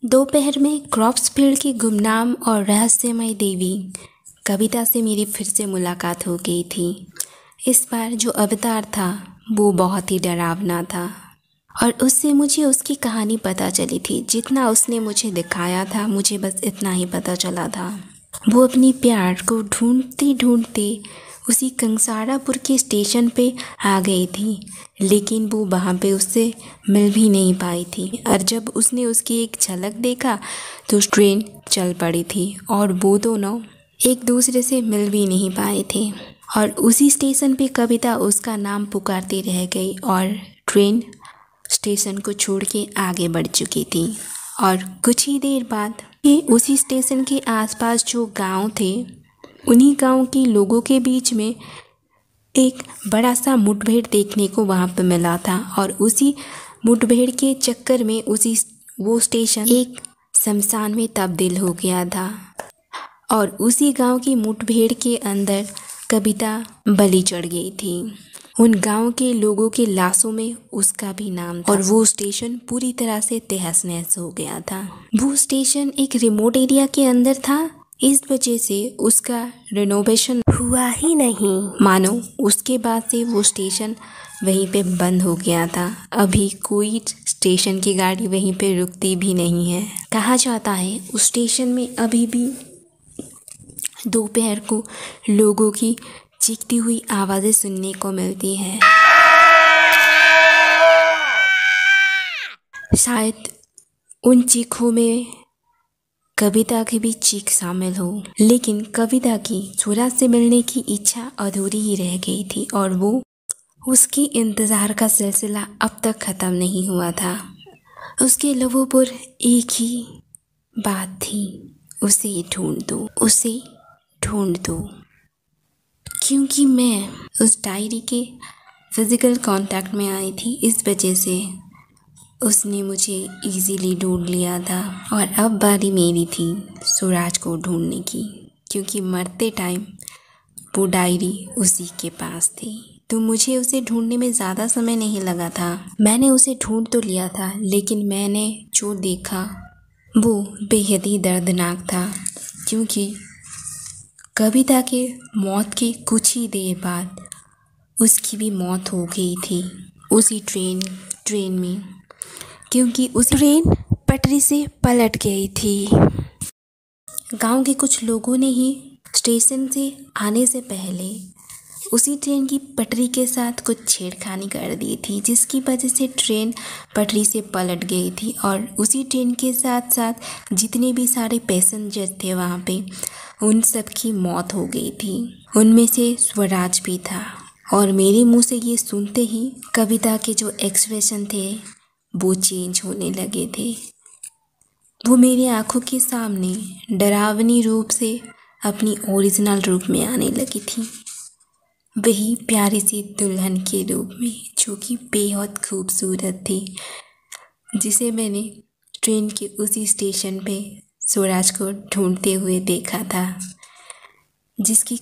दोपहर में क्रॉफ्ट्सफील्ड की गुमनाम और रहस्यमय देवी कविता से मेरी फिर से मुलाकात हो गई थी। इस बार जो अवतार था वो बहुत ही डरावना था और उससे मुझे उसकी कहानी पता चली थी। जितना उसने मुझे दिखाया था मुझे बस इतना ही पता चला था। वो अपनी प्यार को ढूंढते ढूंढते उसी कंसारापुर के स्टेशन पे आ गई थी, लेकिन वो वहाँ पे उससे मिल भी नहीं पाई थी। और जब उसने उसकी एक झलक देखा तो ट्रेन चल पड़ी थी और वो दोनों एक दूसरे से मिल भी नहीं पाए थे। और उसी स्टेशन पे कविता उसका नाम पुकारती रह गई और ट्रेन स्टेशन को छोड़ के आगे बढ़ चुकी थी। और कुछ ही देर बाद ये उसी स्टेशन के आसपास जो गांव थे, उन्हीं गांव के लोगों के बीच में एक बड़ा सा मुठभेड़ देखने को वहाँ पे मिला था। और उसी मुठभेड़ के चक्कर में वो स्टेशन एक शमशान में तब्दील हो गया था। और उसी गांव की मुठभेड़ के अंदर कविता बलि चढ़ गई थी। उन गांव के लोगों के लाशों में उसका भी नाम था और वो स्टेशन पूरी तरह से तहस नहस हो गया था। वो स्टेशन एक रिमोट एरिया के अंदर था, इस वजह से उसका रिनोवेशन हुआ ही नहीं। मानो उसके बाद से वो स्टेशन वहीं पे बंद हो गया था। अभी कोई स्टेशन की गाड़ी वहीं पे रुकती भी नहीं है। कहा जाता है उस स्टेशन में अभी भी दोपहर को लोगों की चीखती हुई आवाज़ें सुनने को मिलती हैं। शायद उन चीखों में कविता की भी चीख शामिल हो, लेकिन कविता की सूरज से मिलने की इच्छा अधूरी ही रह गई थी और वो उसकी इंतज़ार का सिलसिला अब तक ख़त्म नहीं हुआ था। उसके लबों पर एक ही बात थी, उसे ढूंढ दो, उसे ढूंढ दो। क्योंकि मैं उस डायरी के फिज़िकल कांटेक्ट में आई थी, इस वजह से उसने मुझे इजीली ढूंढ लिया था। और अब बारी मेरी थी सूरज को ढूंढने की, क्योंकि मरते टाइम वो डायरी उसी के पास थी। तो मुझे उसे ढूंढने में ज़्यादा समय नहीं लगा था। मैंने उसे ढूंढ तो लिया था, लेकिन मैंने जो देखा वो बेहद ही दर्दनाक था। क्योंकि कविता के मौत के कुछ ही देर बाद उसकी भी मौत हो गई थी उसी ट्रेन में, क्योंकि उस ट्रेन पटरी से पलट गई थी। गांव के कुछ लोगों ने ही स्टेशन से आने से पहले उसी ट्रेन की पटरी के साथ कुछ छेड़खानी कर दी थी, जिसकी वजह से ट्रेन पटरी से पलट गई थी। और उसी ट्रेन के साथ साथ जितने भी सारे पैसेंजर थे वहाँ पे, उन सब की मौत हो गई थी। उनमें से स्वराज भी था। और मेरे मुंह से ये सुनते ही कविता के जो एक्सप्रेशन थे वो चेंज होने लगे थे। वो मेरी आंखों के सामने डरावनी रूप से अपनी ओरिजिनल रूप में आने लगी थी, वही प्यारी सी दुल्हन के रूप में, जो कि बेहद खूबसूरत थी, जिसे मैंने ट्रेन के उसी स्टेशन पे सूरज को ढूंढते हुए देखा था। जिसकी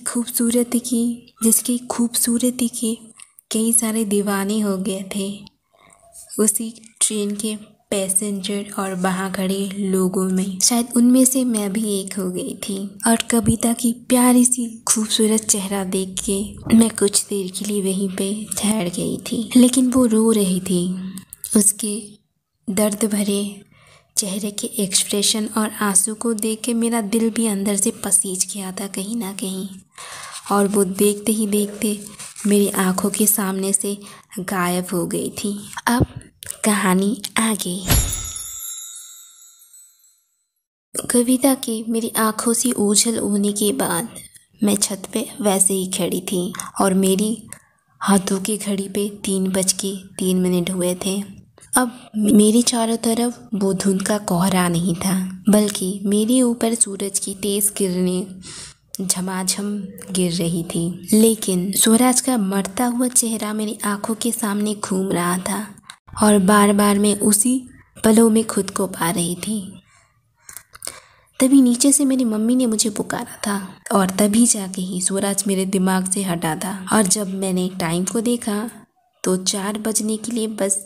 खूबसूरती के कई सारे दीवाने हो गए थे उसी ट्रेन के पैसेंजर और वहाँ खड़े लोगों में। शायद उनमें से मैं भी एक हो गई थी। और कविता की प्यारी सी खूबसूरत चेहरा देख के मैं कुछ देर के लिए वहीं पे ठहर गई थी, लेकिन वो रो रही थी। उसके दर्द भरे चेहरे के एक्सप्रेशन और आंसू को देख के मेरा दिल भी अंदर से पसीज गया था कहीं ना कहीं। और वो देखते ही देखते मेरी आंखों के सामने से गायब हो गई थी। अब कहानी आगे। कविता के मेरी आंखों से ओझल होने के बाद मैं छत पे वैसे ही खड़ी थी और मेरी हाथों की घड़ी पे 3:03 हुए थे। अब मेरे चारों तरफ वो धुंध का कोहरा नहीं था, बल्कि मेरे ऊपर सूरज की तेज किरणें झमाझम गिर रही थी। लेकिन सूरज का मरता हुआ चेहरा मेरी आंखों के सामने घूम रहा था और बार बार मैं उसी पलों में खुद को पा रही थी। तभी नीचे से मेरी मम्मी ने मुझे पुकारा था और तभी जाके ही सूरज मेरे दिमाग से हटा था। और जब मैंने टाइम को देखा तो 4 बजने के लिए बस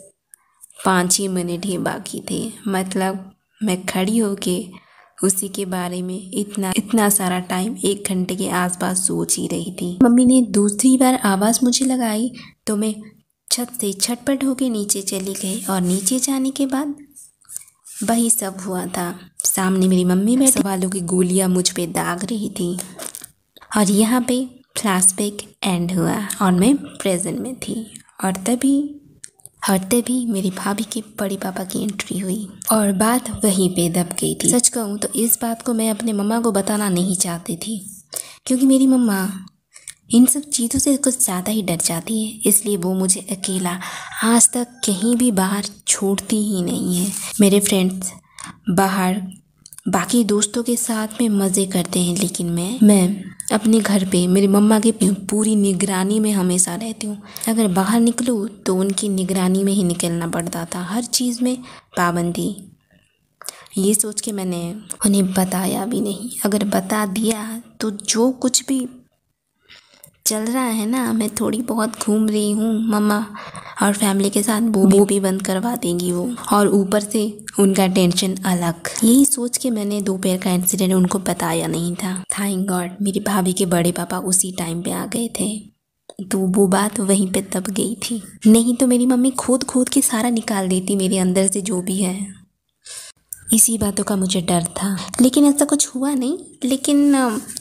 5 ही मिनट ही बाकी थे। मतलब मैं खड़ी होके उसी के बारे में इतना सारा टाइम 1 घंटे के आसपास सोच ही रही थी। मम्मी ने दूसरी बार आवाज़ मुझे लगाई तो मैं छत से छटपट होके नीचे चली गई और नीचे जाने के बाद वही सब हुआ था। सामने मेरी मम्मी बैठी सवालों की गोलियां मुझ पे दाग रही थी और यहाँ पे फ्लैशबैक एंड हुआ और मैं प्रेजेंट में थी और तभी मेरी भाभी के बड़े पापा की एंट्री हुई और बात वहीं पे दब गई थी। सच कहूँ तो इस बात को मैं अपने मम्मा को बताना नहीं चाहती थी क्योंकि मेरी मम्मा इन सब चीज़ों से कुछ ज़्यादा ही डर जाती है, इसलिए वो मुझे अकेला आज तक कहीं भी बाहर छोड़ती ही नहीं है। मेरे फ्रेंड्स बाहर बाकी दोस्तों के साथ में मज़े करते हैं लेकिन मैं अपने घर पे मेरी मम्मा की पूरी निगरानी में हमेशा रहती हूँ। अगर बाहर निकलूँ तो उनकी निगरानी में ही निकलना पड़ता था, हर चीज़ में पाबंदी। ये सोच के मैंने उन्हें बताया भी नहीं। अगर बता दिया तो जो कुछ भी चल रहा है ना, मैं थोड़ी बहुत घूम रही हूँ मम्मा और फैमिली के साथ, वो भी बंद करवा देंगी वो, और ऊपर से उनका टेंशन अलग। यही सोच के मैंने दोपहर का इंसिडेंट उनको बताया नहीं था। थैंक गॉड मेरी भाभी के बड़े पापा उसी टाइम पे आ गए थे तो वो बात वहीं पे दब गई थी, नहीं तो मेरी मम्मी खोद के सारा निकाल देती मेरे अंदर से जो भी है। इसी बातों का मुझे डर था लेकिन ऐसा कुछ हुआ नहीं, लेकिन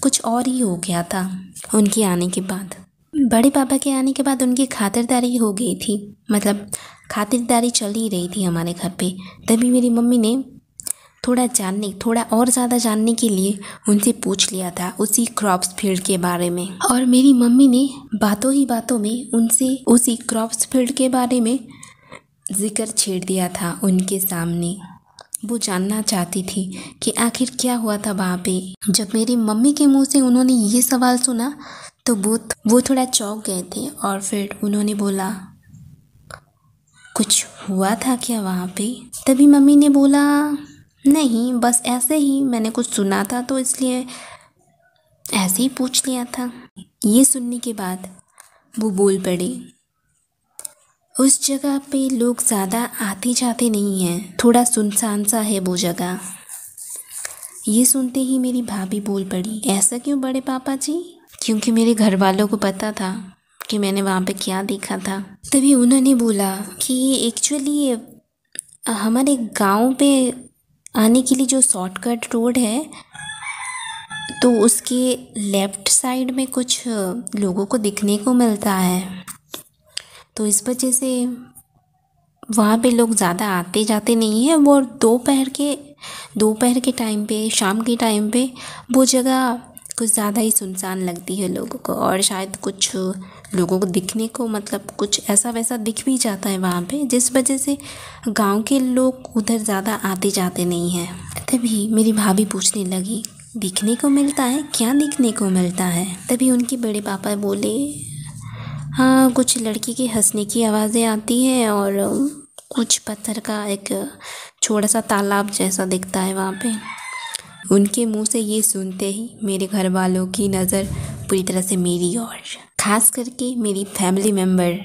कुछ और ही हो गया था। उनके आने के बाद, बड़े पापा के आने के बाद उनकी खातिरदारी हो गई थी, मतलब खातिरदारी चल ही रही थी हमारे घर पे। तभी मेरी मम्मी ने थोड़ा और ज़्यादा जानने के लिए उनसे पूछ लिया था उसी क्रॉप्स फील्ड के बारे में, और मेरी मम्मी ने बातों ही बातों में उनसे उसी क्रॉप्स फील्ड के बारे में जिक्र छेड़ दिया था उनके सामने। वो जानना चाहती थी कि आखिर क्या हुआ था वहाँ पे। जब मेरी मम्मी के मुंह से उन्होंने ये सवाल सुना तो वो थोड़ा चौंक गए थे और फिर उन्होंने बोला, कुछ हुआ था क्या वहाँ पे? तभी मम्मी ने बोला, नहीं बस ऐसे ही, मैंने कुछ सुना था तो इसलिए ऐसे ही पूछ लिया था। ये सुनने के बाद वो बोल पड़ी, उस जगह पे लोग ज़्यादा आते जाते नहीं हैं, थोड़ा सुनसान सा है वो जगह। ये सुनते ही मेरी भाभी बोल पड़ी, ऐसा क्यों बड़े पापा जी? क्योंकि मेरे घर वालों को पता था कि मैंने वहाँ पे क्या देखा था। तभी उन्होंने बोला कि एक्चुअली हमारे गांव पे आने के लिए जो शॉर्टकट रोड है तो उसके लेफ़्ट साइड में कुछ लोगों को दिखने को मिलता है, तो इस वजह से वहाँ पे लोग ज़्यादा आते जाते नहीं हैं। वो दोपहर के टाइम पे, शाम के टाइम पे वो जगह कुछ ज़्यादा ही सुनसान लगती है लोगों को, और शायद कुछ लोगों को दिखने को, मतलब कुछ ऐसा वैसा दिख भी जाता है वहाँ पे, जिस वजह से गांव के लोग उधर ज़्यादा आते जाते नहीं हैं। तभी मेरी भाभी पूछने लगी, दिखने को मिलता है? क्या दिखने को मिलता है? तभी उनके बड़े पापा बोले, हाँ कुछ लड़की के हंसने की आवाज़ें आती हैं और कुछ पत्थर का एक छोटा सा तालाब जैसा दिखता है वहाँ पे। उनके मुंह से ये सुनते ही मेरे घर वालों की नज़र पूरी तरह से मेरी ओर, खास करके मेरी फैमिली मेम्बर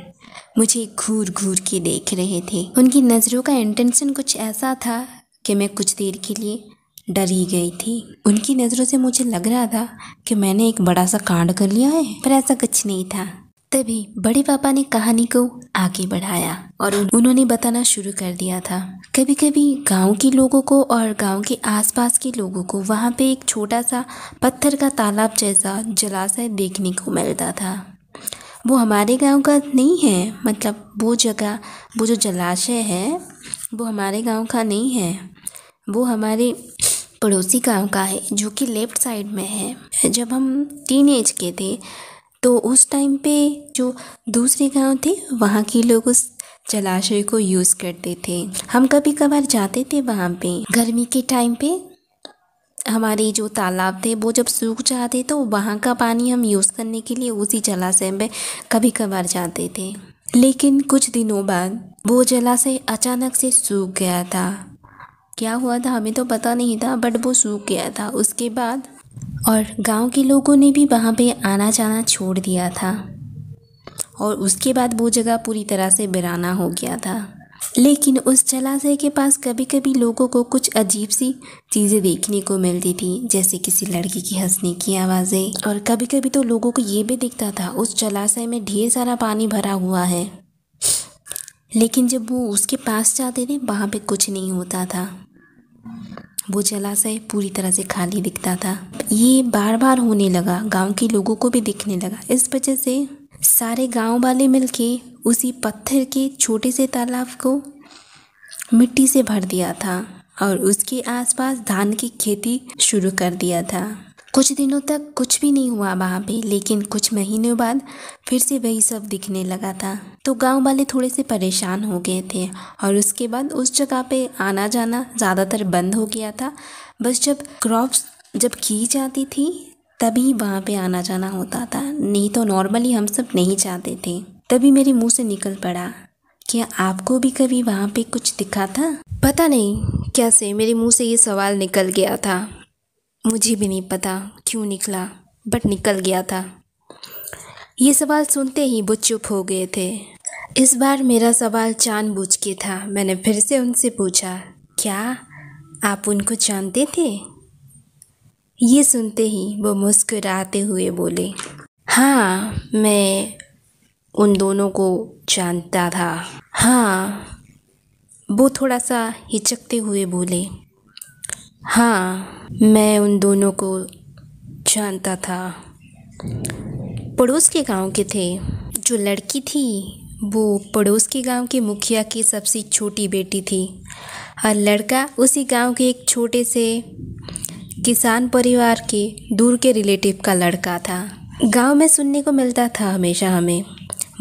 मुझे घूर घूर के देख रहे थे। उनकी नज़रों का इंटेंशन कुछ ऐसा था कि मैं कुछ देर के लिए डर ही गई थी। उनकी नज़रों से मुझे लग रहा था कि मैंने एक बड़ा सा कांड कर लिया है, पर ऐसा कुछ नहीं था। तभी बड़े पापा ने कहानी को आगे बढ़ाया और उन्होंने बताना शुरू कर दिया था। कभी कभी गांव के लोगों को और गांव के आसपास के लोगों को वहाँ पे एक छोटा सा पत्थर का तालाब जैसा जलाशय देखने को मिलता था। वो हमारे गांव का नहीं है, मतलब वो जगह, वो जो जलाशय है वो हमारे गांव का नहीं है, वो हमारे पड़ोसी गांव का है जो कि लेफ़्ट साइड में है। जब हम टीनेज के थे तो उस टाइम पे जो दूसरे गांव थे वहाँ के लोग उस जलाशय को यूज़ करते थे। हम कभी कभार जाते थे वहाँ पे। गर्मी के टाइम पे हमारे जो तालाब थे वो जब सूख जाते तो वहाँ का पानी हम यूज़ करने के लिए उसी जलाशय में कभी कभार जाते थे। लेकिन कुछ दिनों बाद वो जलाशय अचानक से सूख गया था। क्या हुआ था हमें तो पता नहीं था, बट वो सूख गया था उसके बाद, और गांव के लोगों ने भी वहाँ पे आना जाना छोड़ दिया था और उसके बाद वो जगह पूरी तरह से वीराना हो गया था। लेकिन उस जलाशय के पास कभी कभी लोगों को कुछ अजीब सी चीज़ें देखने को मिलती थी, जैसे किसी लड़की की हंसने की आवाज़ें। और कभी कभी तो लोगों को ये भी दिखता था उस जलाशय में ढेर सारा पानी भरा हुआ है, लेकिन जब वो उसके पास जाते थे वहाँ पे कुछ नहीं होता था। वो जलाशय पूरी तरह से खाली दिखता था। ये बार बार होने लगा, गांव के लोगों को भी दिखने लगा। इस वजह से सारे गांव वाले मिलके उसी पत्थर के छोटे से तालाब को मिट्टी से भर दिया था और उसके आसपास धान की खेती शुरू कर दिया था। कुछ दिनों तक कुछ भी नहीं हुआ वहाँ पे, लेकिन कुछ महीनों बाद फिर से वही सब दिखने लगा था। तो गांव वाले थोड़े से परेशान हो गए थे और उसके बाद उस जगह पे आना जाना ज़्यादातर बंद हो गया था। बस जब क्रॉप्स जब की जाती थी तभी वहाँ पे आना जाना होता था, नहीं तो नॉर्मली हम सब नहीं जाते थे। तभी मेरे मुंह से निकल पड़ा, क्या आपको भी कभी वहाँ पे कुछ दिखा था? पता नहीं कैसे मेरे मुंह से ये सवाल निकल गया था, मुझे भी नहीं पता क्यों निकला, बट निकल गया था। ये सवाल सुनते ही वो चुप हो गए थे। इस बार मेरा सवाल जानबूझ के था। मैंने फिर से उनसे पूछा, क्या आप उनको जानते थे? ये सुनते ही वो मुस्कुराते हुए बोले, हाँ, मैं उन दोनों को जानता था। हाँ, वो थोड़ा सा हिचकते हुए बोले, हाँ, मैं उन दोनों को जानता था। पड़ोस के गांव के थे। जो लड़की थी वो पड़ोस के गांव के मुखिया की सबसे छोटी बेटी थी और लड़का उसी गांव के एक छोटे से किसान परिवार के दूर के रिलेटिव का लड़का था। गांव में सुनने को मिलता था हमेशा हमें,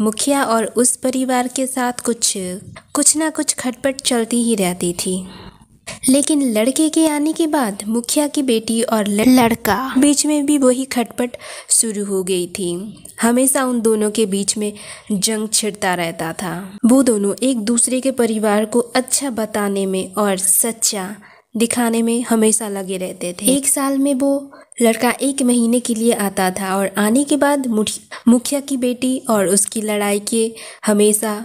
मुखिया और उस परिवार के साथ कुछ ना कुछ खटपट चलती ही रहती थी। लेकिन लड़के के आने के बाद मुखिया की बेटी और लड़का बीच में भी वही खटपट शुरू हो गई थी। हमेशा उन दोनों के बीच में जंग छिड़ता रहता था। वो दोनों एक दूसरे के परिवार को अच्छा बताने में और सच्चा दिखाने में हमेशा लगे रहते थे। एक साल में वो लड़का 1 महीने के लिए आता था और आने के बाद मुखिया की बेटी और उसकी लड़ाई के हमेशा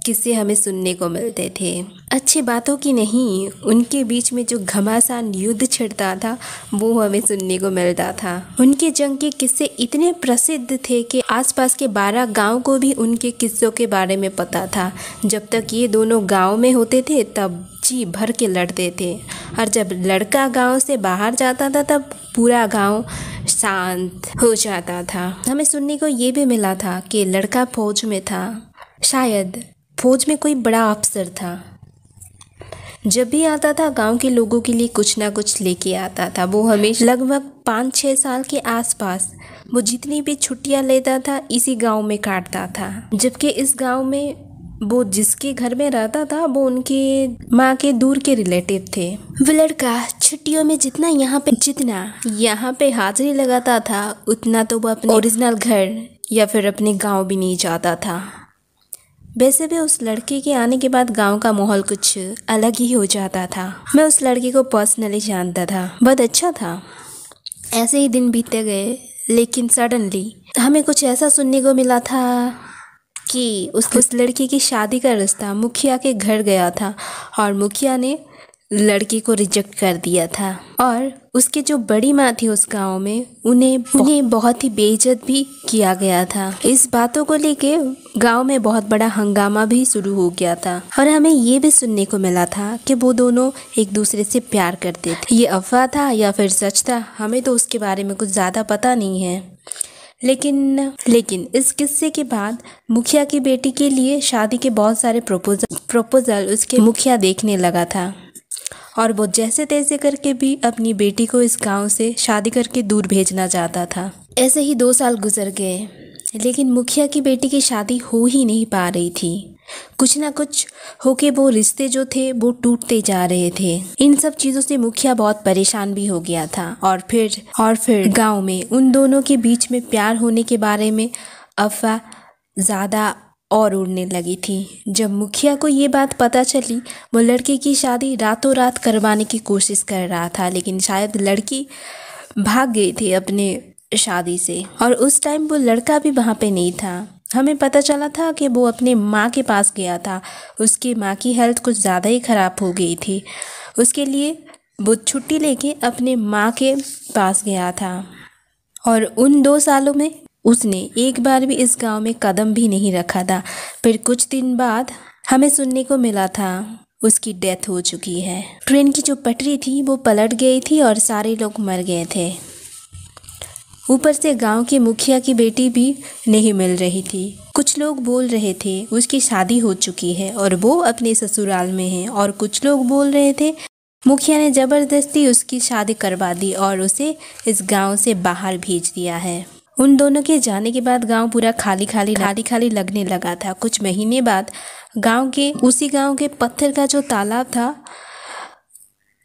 किस्से हमें सुनने को मिलते थे। अच्छी बातों की नहीं, उनके बीच में जो घमासान युद्ध छिड़ता था वो हमें सुनने को मिलता था। उनके जंग के किस्से इतने प्रसिद्ध थे कि आसपास के 12 गांव को भी उनके किस्सों के बारे में पता था। जब तक ये दोनों गांव में होते थे तब जी भर के लड़ते थे और जब लड़का गांव से बाहर जाता था तब पूरा गांव शांत हो जाता था। हमें सुनने को ये भी मिला था कि लड़का फौज में था, शायद फौज में कोई बड़ा अफसर था। जब भी आता था गांव के लोगों के लिए कुछ ना कुछ लेके आता था। वो हमेशा लगभग 5-6 साल के आसपास वो जितनी भी छुट्टियां लेता था इसी गांव में काटता था। जबकि इस गांव में वो जिसके घर में रहता था वो उनके माँ के दूर के रिलेटिव थे। वो लड़का छुट्टियों में जितना यहाँ पे हाजिरी लगाता था उतना तो वो अपने ओरिजिनल घर या फिर अपने गांव भी नहीं जाता था। वैसे भी उस लड़के के आने के बाद गांव का माहौल कुछ अलग ही हो जाता था। मैं उस लड़के को पर्सनली जानता था, बहुत अच्छा था। ऐसे ही दिन बीतते गए, लेकिन सडनली हमें कुछ ऐसा सुनने को मिला था कि उस लड़के की शादी का रिश्ता मुखिया के घर गया था और मुखिया ने लड़की को रिजेक्ट कर दिया था और उसके जो बड़ी माँ थी उस गांव में उन्हें बहुत ही बेइज्जत भी किया गया था। इस बातों को लेके गांव में बहुत बड़ा हंगामा भी शुरू हो गया था और हमें ये भी सुनने को मिला था कि वो दोनों एक दूसरे से प्यार करते थे। ये अफवाह था या फिर सच था, हमें तो उसके बारे में कुछ ज़्यादा पता नहीं है। लेकिन इस किस्से के बाद मुखिया की बेटी के लिए शादी के बहुत सारे प्रपोजल उसके मुखिया देखने लगा था और वो जैसे तैसे करके भी अपनी बेटी को इस गांव से शादी करके दूर भेजना चाहता था। ऐसे ही 2 साल गुजर गए, लेकिन मुखिया की बेटी की शादी हो ही नहीं पा रही थी। कुछ ना कुछ होके वो रिश्ते जो थे वो टूटते जा रहे थे। इन सब चीज़ों से मुखिया बहुत परेशान भी हो गया था और फिर गांव में उन दोनों के बीच में प्यार होने के बारे में अफवाह ज़्यादा और उड़ने लगी थी। जब मुखिया को ये बात पता चली, वो लड़के की शादी रातों रात करवाने की कोशिश कर रहा था, लेकिन शायद लड़की भाग गई थी अपने शादी से और उस टाइम वो लड़का भी वहाँ पे नहीं था हमें पता चला था कि वो अपने माँ के पास गया था। उसकी माँ की हेल्थ कुछ ज़्यादा ही ख़राब हो गई थी, उसके लिए वो छुट्टी लेके अपने माँ के पास गया था। और उन 2 सालों में उसने एक बार भी इस गांव में कदम भी नहीं रखा था। फिर कुछ दिन बाद हमें सुनने को मिला था उसकी डेथ हो चुकी है। ट्रेन की जो पटरी थी वो पलट गई थी और सारे लोग मर गए थे। ऊपर से गांव के मुखिया की बेटी भी नहीं मिल रही थी। कुछ लोग बोल रहे थे उसकी शादी हो चुकी है और वो अपने ससुराल में है, और कुछ लोग बोल रहे थे मुखिया ने ज़बरदस्ती उसकी शादी करवा दी और उसे इस गांव से बाहर भेज दिया है। उन दोनों के जाने के बाद गांव पूरा खाली खाली लगने लगा था। कुछ महीने बाद उसी गांव के पत्थर का जो तालाब था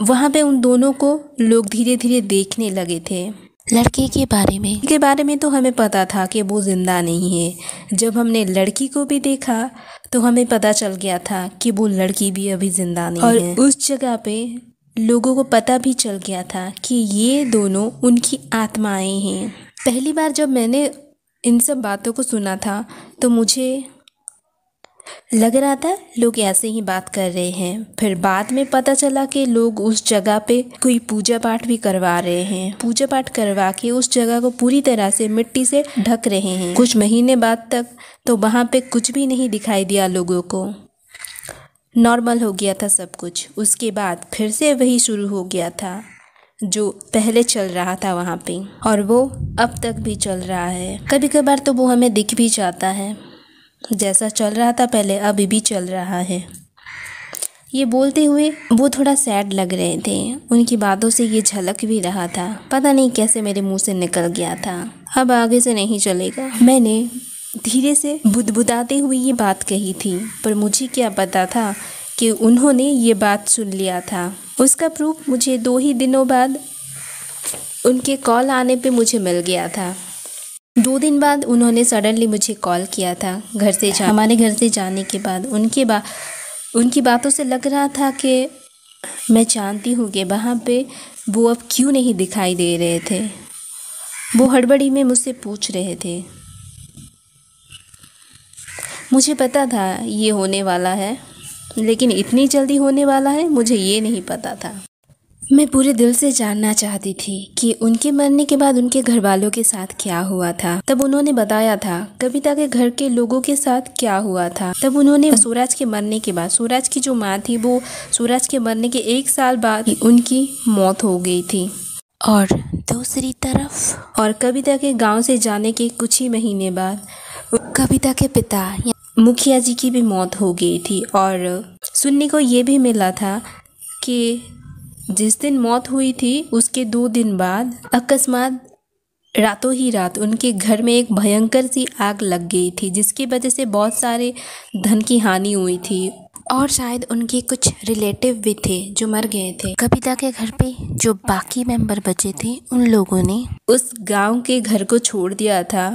वहाँ पे उन दोनों को लोग धीरे धीरे देखने लगे थे। लड़के के बारे में तो हमें पता था कि वो जिंदा नहीं है। जब हमने लड़की को भी देखा तो हमें पता चल गया था कि वो लड़की भी अभी जिंदा नहीं है। और उस जगह पे लोगों को पता भी चल गया था कि ये दोनों उनकी आत्माएं हैं। पहली बार जब मैंने इन सब बातों को सुना था तो मुझे लग रहा था लोग ऐसे ही बात कर रहे हैं। फिर बाद में पता चला कि लोग उस जगह पे कोई पूजा पाठ भी करवा रहे हैं। पूजा पाठ करवा के उस जगह को पूरी तरह से मिट्टी से ढक रहे हैं। कुछ महीने बाद तक तो वहाँ पे कुछ भी नहीं दिखाई दिया लोगों को। नॉर्मल हो गया था सब कुछ। उसके बाद फिर से वही शुरू हो गया था जो पहले चल रहा था वहाँ पे, और वो अब तक भी चल रहा है। कभी कभार तो वो हमें दिख भी जाता है। जैसा चल रहा था पहले अभी भी चल रहा है। ये बोलते हुए वो थोड़ा सैड लग रहे थे। उनकी बातों से ये झलक भी रहा था। पता नहीं कैसे मेरे मुंह से निकल गया था, अब आगे से नहीं चलेगा। मैंने धीरे से बुदबुदाते हुए ये बात कही थी, पर मुझे क्या पता था कि उन्होंने ये बात सुन लिया था। उसका प्रूफ मुझे 2 ही दिनों बाद उनके कॉल आने पे मुझे मिल गया था। 2 दिन बाद उन्होंने सडनली मुझे कॉल किया था हमारे घर से जाने के बाद। उनकी बातों से लग रहा था कि मैं जानती हूँ कि वहाँ पे वो अब क्यों नहीं दिखाई दे रहे थे। वो हड़बड़ी में मुझसे पूछ रहे थे। मुझे पता था ये होने वाला है, लेकिन इतनी जल्दी होने वाला है मुझे ये नहीं पता था। मैं पूरे दिल से जानना चाहती थी कि उनके मरने के बाद उनके घर वालों के साथ क्या हुआ था। तब उन्होंने बताया था कविता के घर के लोगों के साथ क्या हुआ था। तब उन्होंने सूरज के मरने के बाद, सूरज की जो माँ थी वो सूरज के मरने के 1 साल बाद उनकी मौत हो गई थी। और दूसरी तरफ कविता के गाँव से जाने के कुछ ही महीने बाद कविता के पिता मुखिया जी की भी मौत हो गई थी। और सुनने को ये भी मिला था कि जिस दिन मौत हुई थी उसके 2 दिन बाद अकस्मात रातों ही रात उनके घर में एक भयंकर सी आग लग गई थी, जिसकी वजह से बहुत सारे धन की हानि हुई थी। और शायद उनके कुछ रिलेटिव भी थे जो मर गए थे। कविता के घर पे जो बाकी मेंबर बचे थे उन लोगों ने उस गांव के घर को छोड़ दिया था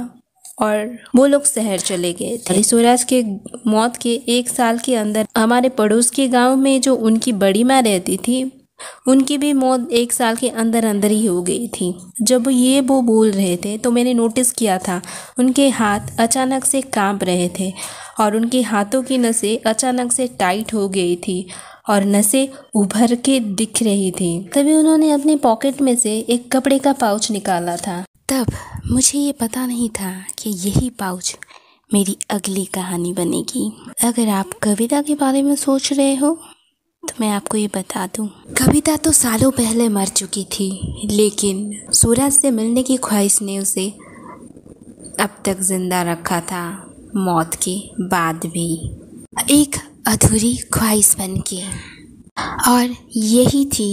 और वो लोग शहर चले गए थे। सूरज के मौत के 1 साल के अंदर हमारे पड़ोस के गांव में जो उनकी बड़ी माँ रहती थी उनकी भी मौत 1 साल के अंदर अंदर ही हो गई थी। जब वो बोल रहे थे तो मैंने नोटिस किया था उनके हाथ अचानक से कांप रहे थे और उनके हाथों की नसें अचानक से टाइट हो गई थी और नसें उभर के दिख रही थी। तभी उन्होंने अपने पॉकेट में से एक कपड़े का पाउच निकाला था। तब मुझे ये पता नहीं था कि यही पाउच मेरी अगली कहानी बनेगी। अगर आप कविता के बारे में सोच रहे हो तो मैं आपको ये बता दूं, कविता तो सालों पहले मर चुकी थी, लेकिन सूरज से मिलने की ख्वाहिश ने उसे अब तक जिंदा रखा था, मौत के बाद भी, एक अधूरी ख्वाहिश बन के। और यही थी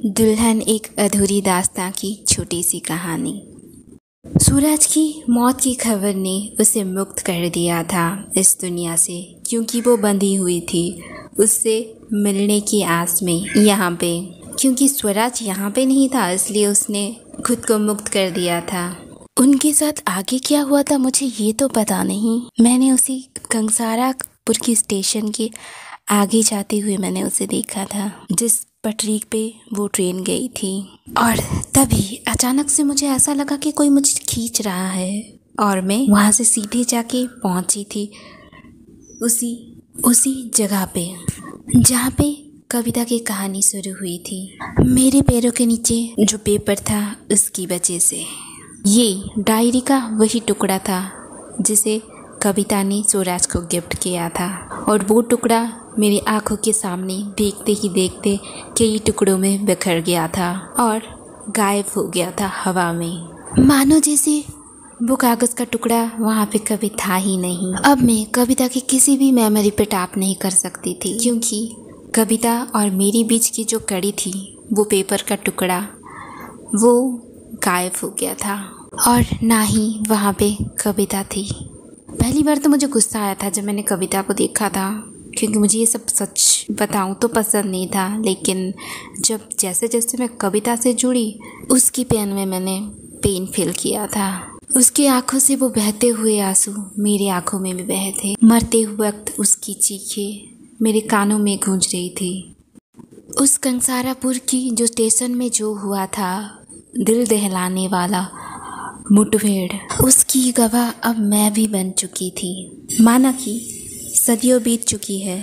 दुल्हन एक अधूरी दास्तां की छोटी सी कहानी। सूरज की मौत की खबर ने उसे मुक्त कर दिया था इस दुनिया से, क्योंकि वो बंधी हुई थी उससे मिलने की आस में यहाँ पे। क्योंकि सूरज यहाँ पे नहीं था इसलिए उसने खुद को मुक्त कर दिया था। उनके साथ आगे क्या हुआ था मुझे ये तो पता नहीं। मैंने उसी कंसारापुर की स्टेशन के आगे जाते हुए मैंने उसे देखा था जिस पटरी पे वो ट्रेन गई थी। और तभी अचानक से मुझे ऐसा लगा कि कोई मुझे खींच रहा है और मैं वहाँ से सीधे जाके पहुँची थी उसी जगह पे जहाँ पे कविता की कहानी शुरू हुई थी। मेरे पैरों के नीचे जो पेपर था उसकी वजह से। ये डायरी का वही टुकड़ा था जिसे कविता ने स्वराज को गिफ्ट किया था, और वो टुकड़ा मेरी आंखों के सामने देखते ही देखते कई टुकड़ों में बिखर गया था और गायब हो गया था हवा में, मानो जैसे वो कागज़ का टुकड़ा वहाँ पे कभी था ही नहीं। अब मैं कविता की किसी भी मेमोरी पे टैप नहीं कर सकती थी, क्योंकि कविता और मेरी बीच की जो कड़ी थी, वो पेपर का टुकड़ा, वो गायब हो गया था और ना ही वहाँ पे कविता थी। पहली बार तो मुझे गुस्सा आया था जब मैंने कविता को देखा था, क्योंकि मुझे ये सब सच बताऊँ तो पसंद नहीं था। लेकिन जब जैसे जैसे मैं कविता से जुड़ी, उसकी पेन में मैंने पेन फील किया था। उसकी आंखों से वो बहते हुए आंसू मेरी आंखों में भी बहे थे। मरते हुए वक्त उसकी चीखें मेरे कानों में गूंज रही थी। उस कंसारापुर की जो स्टेशन में जो हुआ था, दिल दहलाने वाला मुठभेड़, उसकी गवाह अब मैं भी बन चुकी थी। माना कि सदियों बीत चुकी है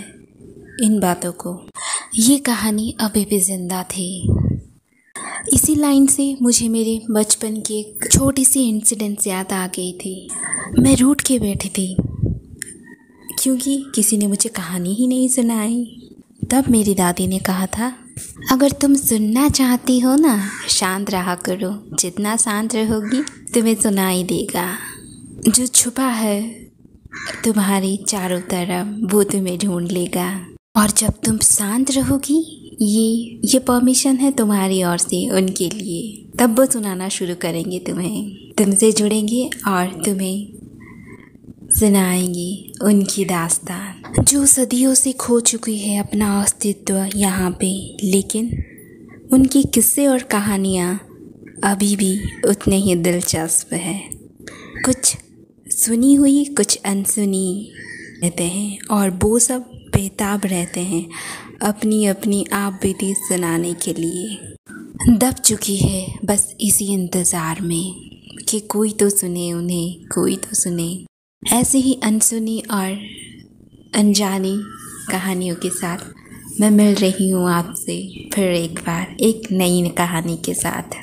इन बातों को, ये कहानी अभी भी जिंदा थी। इसी लाइन से मुझे मेरे बचपन की एक छोटी सी इंसिडेंट याद आ गई थी। मैं रूठ के बैठी थी क्योंकि किसी ने मुझे कहानी ही नहीं सुनाई। तब मेरी दादी ने कहा था, अगर तुम सुनना चाहती हो ना, शांत रहा करो, जितना शांत रहोगी तुम्हें सुनाई देगा। जो छुपा है तुम्हारी चारों तरफ वो तुम्हें ढूंढ लेगा, और जब तुम शांत रहोगी, ये परमिशन है तुम्हारी ओर से उनके लिए, तब वो सुनाना शुरू करेंगे तुम्हें, तुमसे जुड़ेंगे और तुम्हें सुनाएंगे उनकी दास्तान जो सदियों से खो चुकी है अपना अस्तित्व यहाँ पे। लेकिन उनकी किस्से और कहानियाँ अभी भी उतने ही दिलचस्प है। कुछ सुनी हुई, कुछ अनसुनी रहते हैं, और वो सब बेताब रहते हैं अपनी अपनी आप बीती सुनाने के लिए। दब चुकी है बस इसी इंतज़ार में कि कोई तो सुने उन्हें, कोई तो सुने। ऐसे ही अनसुनी और अनजानी कहानियों के साथ मैं मिल रही हूँ आपसे फिर एक बार एक नई कहानी के साथ।